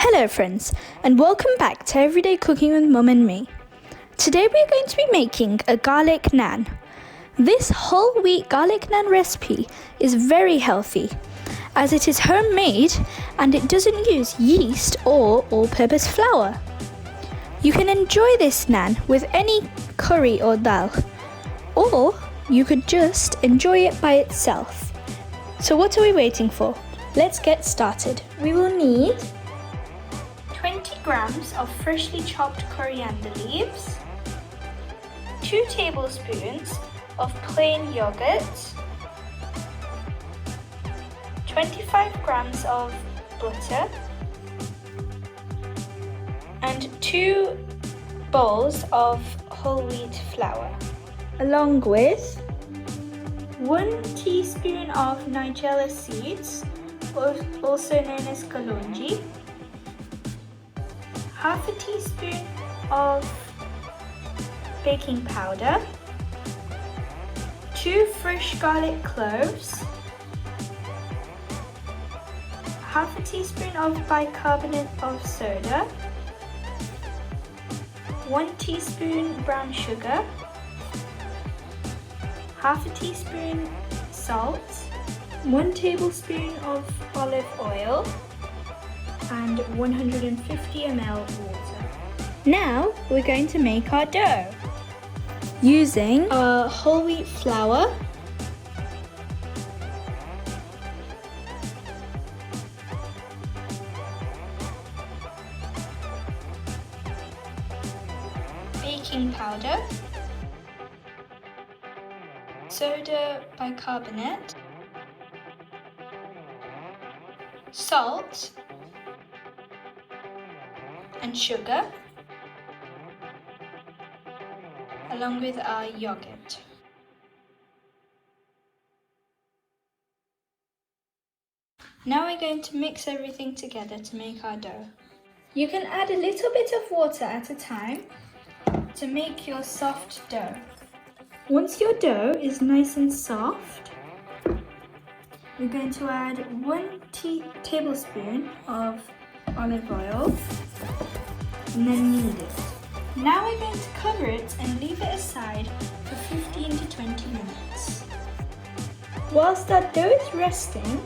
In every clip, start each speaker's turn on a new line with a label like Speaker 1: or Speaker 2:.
Speaker 1: Hello friends, and welcome back to Everyday Cooking with Mum and me. Today we are going to be making a garlic naan. This whole wheat garlic naan recipe is very healthy as it is homemade and it doesn't use yeast or all-purpose flour. You can enjoy this naan with any curry or dal, or you could just enjoy it by itself. So what are we waiting for? Let's get started. We will need 20 grams of freshly chopped coriander leaves, 2 tablespoons of plain yogurt, 25 grams of butter, and 2 bowls of whole wheat flour, along with 1 teaspoon of nigella seeds, also known as kalonji, half a teaspoon of baking powder, 2 fresh garlic cloves, half a teaspoon of bicarbonate of soda, 1 teaspoon brown sugar, half a teaspoon salt, 1 tablespoon of olive oil, and 150 ml water. Now we're going to make our dough using our whole wheat flour, baking powder, soda bicarbonate, salt, and sugar, along with our yogurt. Now we're going to mix everything together to make our dough. You can add a little bit of water at a time to make your soft dough. Once your dough is nice and soft, we're going to add 1 tablespoon of olive oil and then knead it. Now we're going to cover it and leave it aside for 15 to 20 minutes. Whilst our dough is resting,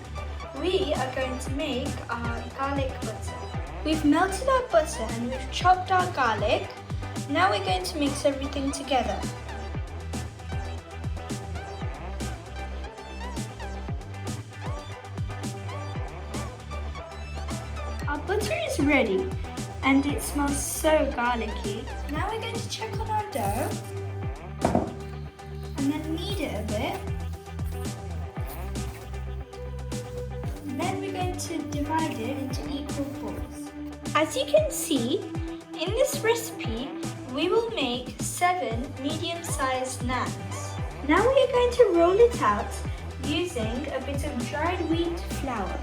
Speaker 1: we are going to make our garlic butter. We've melted our butter and we've chopped our garlic. Now we're going to mix everything together. Our butter is ready and it smells so garlicky. Now we're going to check on our dough and then knead it a bit. And then we're going to divide it into equal balls. As you can see, in this recipe, we will make 7 medium-sized naans. Now we are going to roll it out using a bit of dried wheat flour.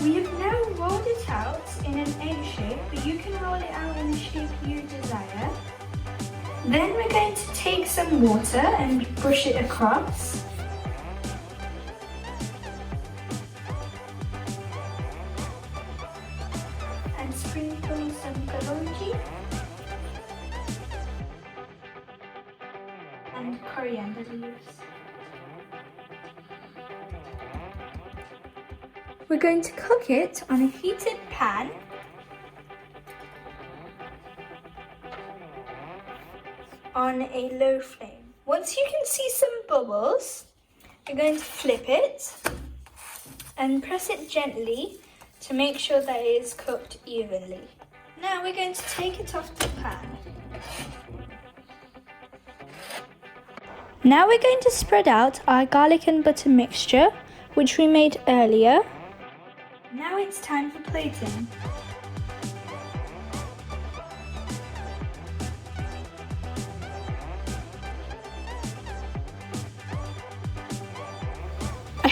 Speaker 1: We have now rolled it out in an egg shape, but you can roll it out in the shape you desire. Then we're going to take some water and brush it across. And sprinkle some kalonji and coriander leaves. We're going to cook it on a heated pan on a low flame. Once you can see some bubbles, you're going to flip it and press it gently to make sure that it is cooked evenly. Now we're going to take it off the pan. Now we're going to spread out our garlic and butter mixture, which we made earlier. Now it's time for plating.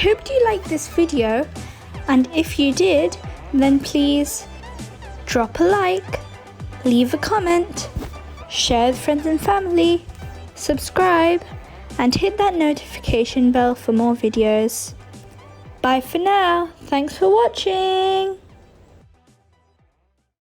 Speaker 1: hope you liked this video, and if you did, then please drop a like, leave a comment, share with friends and family, subscribe, and hit that notification bell for more videos. Bye for now. Thanks for watching.